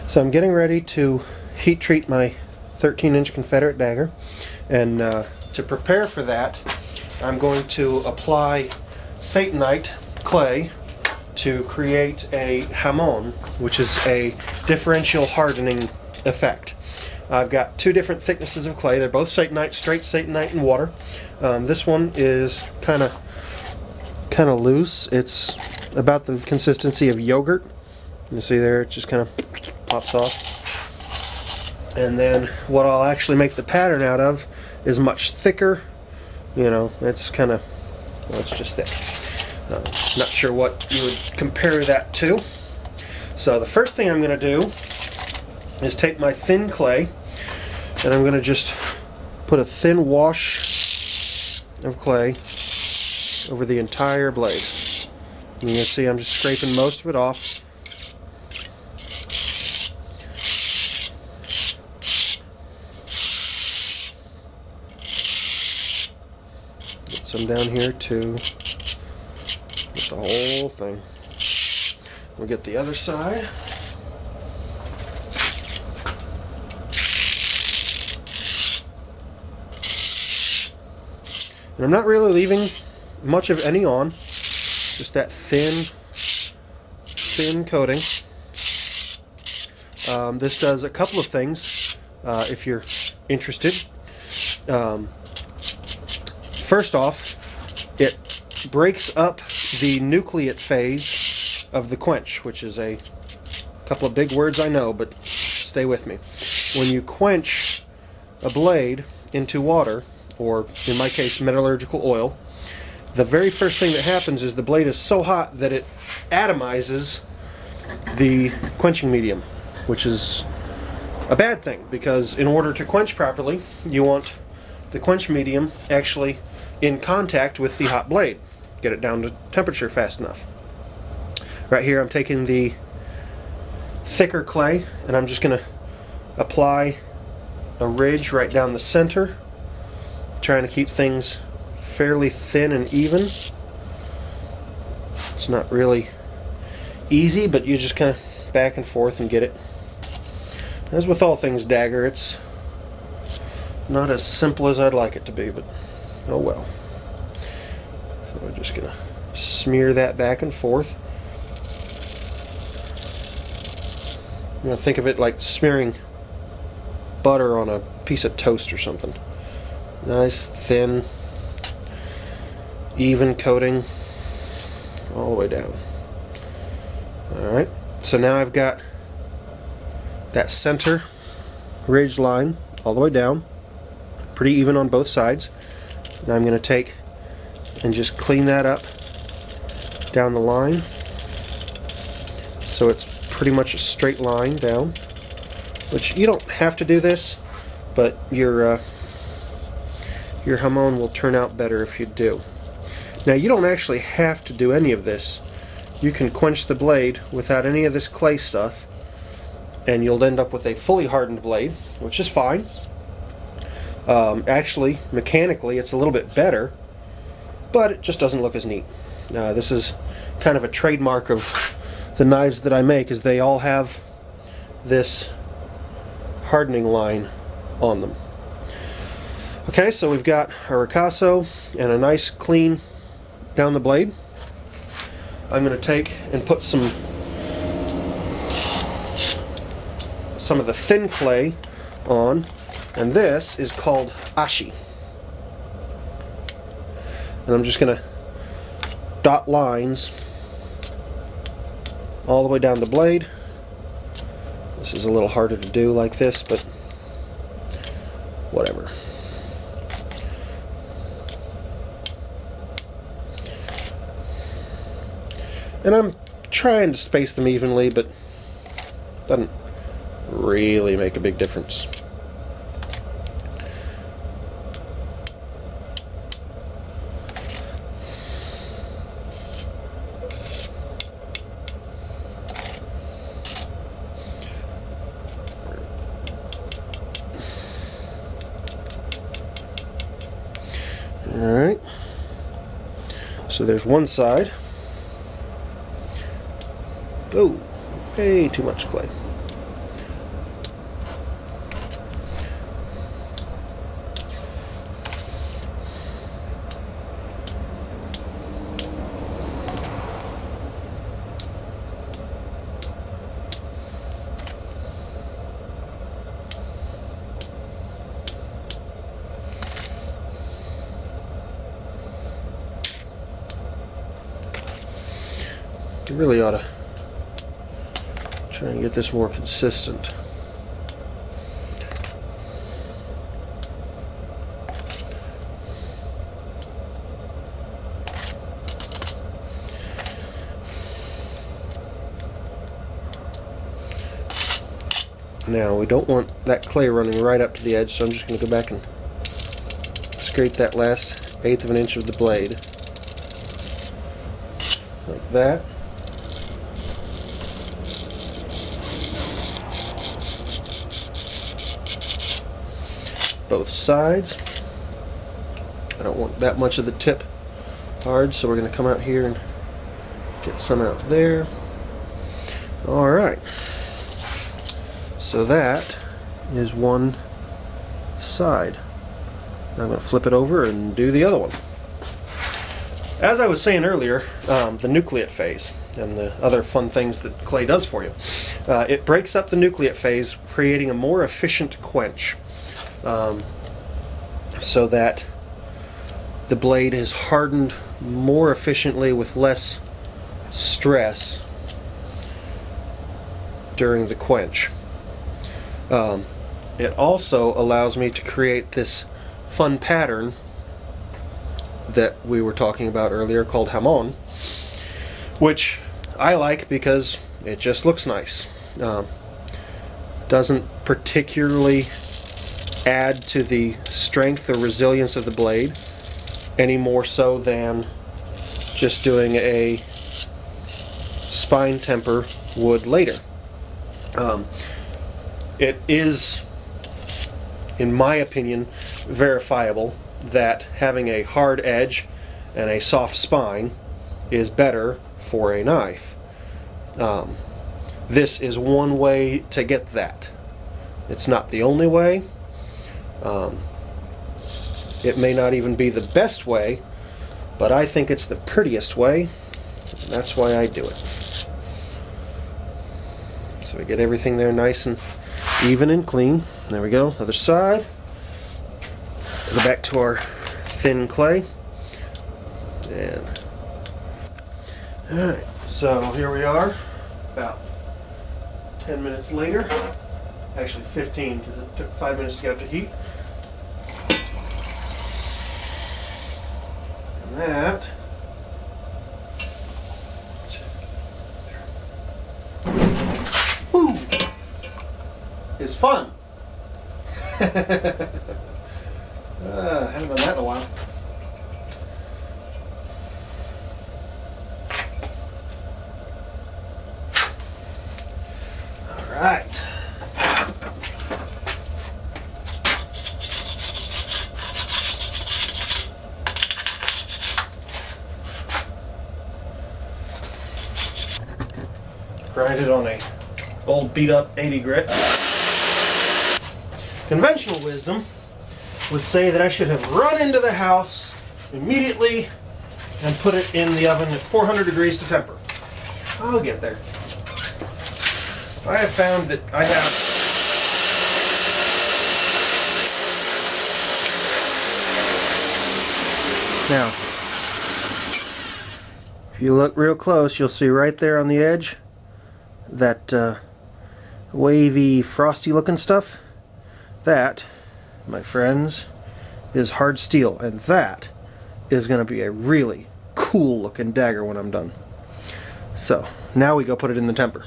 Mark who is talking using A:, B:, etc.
A: So I'm getting ready to heat treat my 13-inch Confederate dagger, and to prepare for that I'm going to apply Satanite clay to create a jamon, which is a differential hardening effect. I've got two different thicknesses of clay. They're both Satanite, straight Satanite and water. This one is kind of loose. It's about the consistency of yogurt. You see there, it just kind of pops off. And then what I'll actually make the pattern out of is much thicker. You know, it's kind of, well, it's just thick. Not sure what you would compare that to. So the first thing I'm going to do is take my thin clay, and I'm going to just put a thin wash of clay over the entire blade. And you can see I'm just scraping most of it off. Get some down here too. Get the whole thing. We'll get the other side. And I'm not really leaving much of any on, just that thin coating. This does a couple of things if you're interested. First off, it breaks up the nucleate phase of the quench, which is a couple of big words, I know, but stay with me. When you quench a blade into water, or in my case metallurgical oil, the very first thing that happens is the blade is so hot that it atomizes the quenching medium, which is a bad thing, because in order to quench properly you want the quench medium actually in contact with the hot blade. Get it down to temperature fast enough. Right here I'm taking the thicker clay and I'm just going to apply a ridge right down the center, trying to keep things fairly thin and even. It's not really easy, but you just kind of back and forth and get it. As with all things dagger, it's not as simple as I'd like it to be, but oh well. So we're just going to smear that back and forth. You know, think of it like smearing butter on a piece of toast or something. Nice, thin, even coating all the way down. Alright, so now I've got that center ridge line all the way down, pretty even on both sides. Now I'm going to take and just clean that up down the line so it's pretty much a straight line down, which you don't have to do this, but your jamon will turn out better if you do. Now you don't actually have to do any of this. You can quench the blade without any of this clay stuff and you'll end up with a fully hardened blade, which is fine. Actually, mechanically it's a little bit better, but it just doesn't look as neat. This is kind of a trademark of the knives that I make, is they all have this hardening line on them. Okay, so we've got a ricasso and a nice clean down the blade. I'm going to take and put some of the thin clay on, and this is called ashi. And I'm just going to dot lines all the way down the blade. This is a little harder to do like this, but whatever. And I'm trying to space them evenly, but doesn't really make a big difference. Alright, so there's one side. Oh, way too much clay. really ought to try and get this more consistent. Now we don't want that clay running right up to the edge, so I'm just going to go back and scrape that last 1/8 of an inch of the blade. Like that. Both sides. I don't want that much of the tip hard, so we're going to come out here and get some out there. Alright. So that is one side. Now I'm going to flip it over and do the other one. As I was saying earlier, the nucleate phase and the other fun things that clay does for you. It breaks up the nucleate phase, creating a more efficient quench, so that the blade is hardened more efficiently with less stress during the quench. It also allows me to create this fun pattern that we were talking about earlier called jamon, which I like because it just looks nice. Doesn't particularly add to the strength or resilience of the blade any more so than just doing a spine temper would later. It is, in my opinion, verifiable that having a hard edge and a soft spine is better for a knife. This is one way to get that. It's not the only way. It may not even be the best way, but I think it's the prettiest way, and that's why I do it. So we get everything there nice and even and clean. There we go. Other side. Go back to our thin clay. And alright, so here we are, about 10 minutes later. Actually 15, because it took 5 minutes to get up to heat. And that is fun. Haven't done that in a while. All right. Grind it on a old beat up 80 grit. Conventional wisdom would say that I should have run into the house immediately and put it in the oven at 400 degrees to temper. I'll get there. I have found that I have now, if you look real close, you'll see right there on the edge that wavy, frosty looking stuff. That, my friends, is hard steel, and that is going to be a really cool looking dagger when I'm done. So now we go put it in the temper.